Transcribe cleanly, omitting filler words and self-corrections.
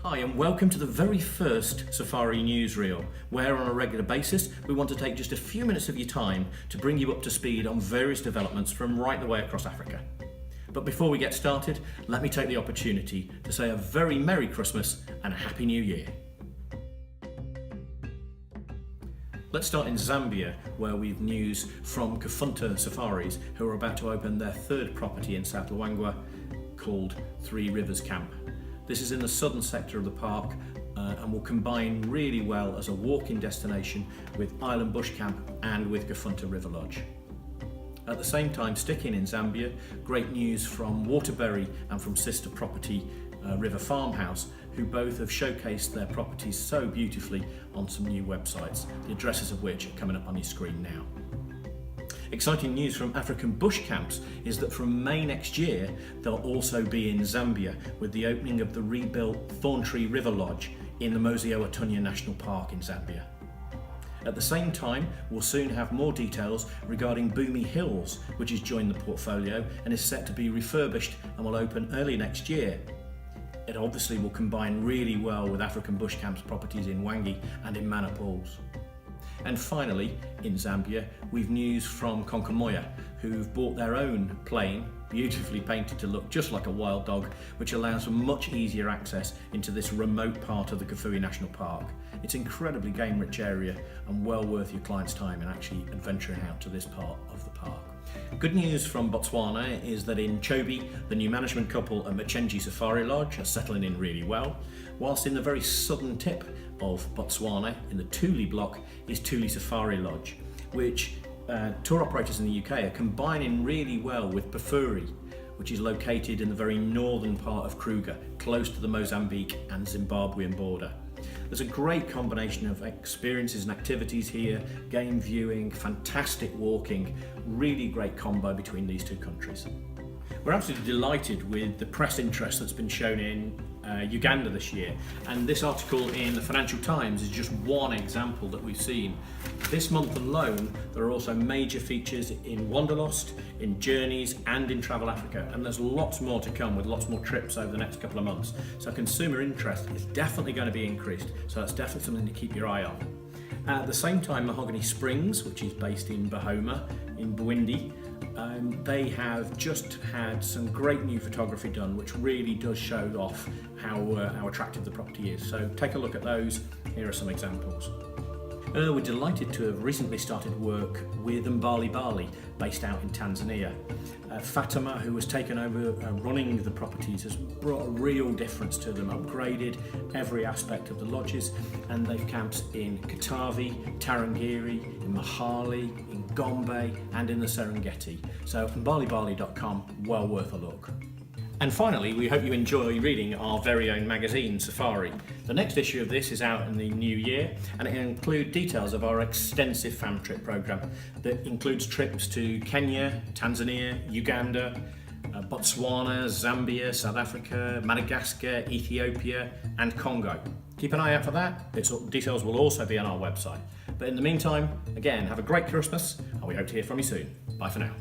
Hi and welcome to the very first Safari Newsreel, where on a regular basis we want to take just a few minutes of your time to bring you up to speed on various developments from right the way across Africa. But before we get started, let me take the opportunity to say a very Merry Christmas and a Happy New Year. Let's start in Zambia, where we've news from Kafunta Safaris, who are about to open their third property in South Luangwa called Three Rivers Camp. This is in the southern sector of the park and will combine really well as a walk-in destination with Island Bush Camp and with Kafunta River Lodge. At the same time, sticking in Zambia, great news from Waterbury and from sister property River Farmhouse, who both have showcased their properties so beautifully on some new websites, the addresses of which are coming up on your screen now. Exciting news from African Bush Camps is that from May next year they'll also be in Zambia with the opening of the rebuilt Thorntree River Lodge in the Mosi-oa-Tunya National Park in Zambia. At the same time, we'll soon have more details regarding Boomy Hills, which has joined the portfolio and is set to be refurbished and will open early next year. It obviously will combine really well with African Bush Camps properties in Wangi and in Manor Pools. And finally, in Zambia, we've news from Konkamoya, who've bought their own plane, beautifully painted to look just like a wild dog, which allows for much easier access into this remote part of the Kafue National Park. It's an incredibly game-rich area and well worth your client's time in actually adventuring out to this part of the park. Good news from Botswana is that in Chobe, the new management couple at Machenji Safari Lodge are settling in really well, whilst in the very southern tip of Botswana, in the Tuli block, is Tuli Safari Lodge, which tour operators in the UK are combining really well with Pafuri, which is located in the very northern part of Kruger, close to the Mozambique and Zimbabwean border. There's a great combination of experiences and activities here, game viewing, fantastic walking, really great combo between these two countries. We're absolutely delighted with the press interest that's been shown in Uganda this year, and this article in the Financial Times is just one example that we've seen. This month alone there are also major features in Wanderlust, in Journeys and in Travel Africa, and there's lots more to come with lots more trips over the next couple of months. So consumer interest is definitely going to be increased, so that's definitely something to keep your eye on. At the same time, Mahogany Springs, which is based in Bahoma in Bwindi, they have just had some great new photography done, which really does show off how attractive the property is. So take a look at those. Here are some examples. We're delighted to have recently started work with Mbali Bali, based out in Tanzania. Fatima, who has taken over running the properties, has brought a real difference to them, upgraded every aspect of the lodges, and they've camps in Katavi, Tarangire, in Mahali, in Gombe and in the Serengeti. So mbalibali.com, well worth a look. And finally, we hope you enjoy reading our very own magazine, Safari. The next issue of this is out in the new year, and it will include details of our extensive fam trip programme that includes trips to Kenya, Tanzania, Uganda, Botswana, Zambia, South Africa, Madagascar, Ethiopia and Congo. Keep an eye out for that. Its details will also be on our website. But in the meantime, again, have a great Christmas and we hope to hear from you soon. Bye for now.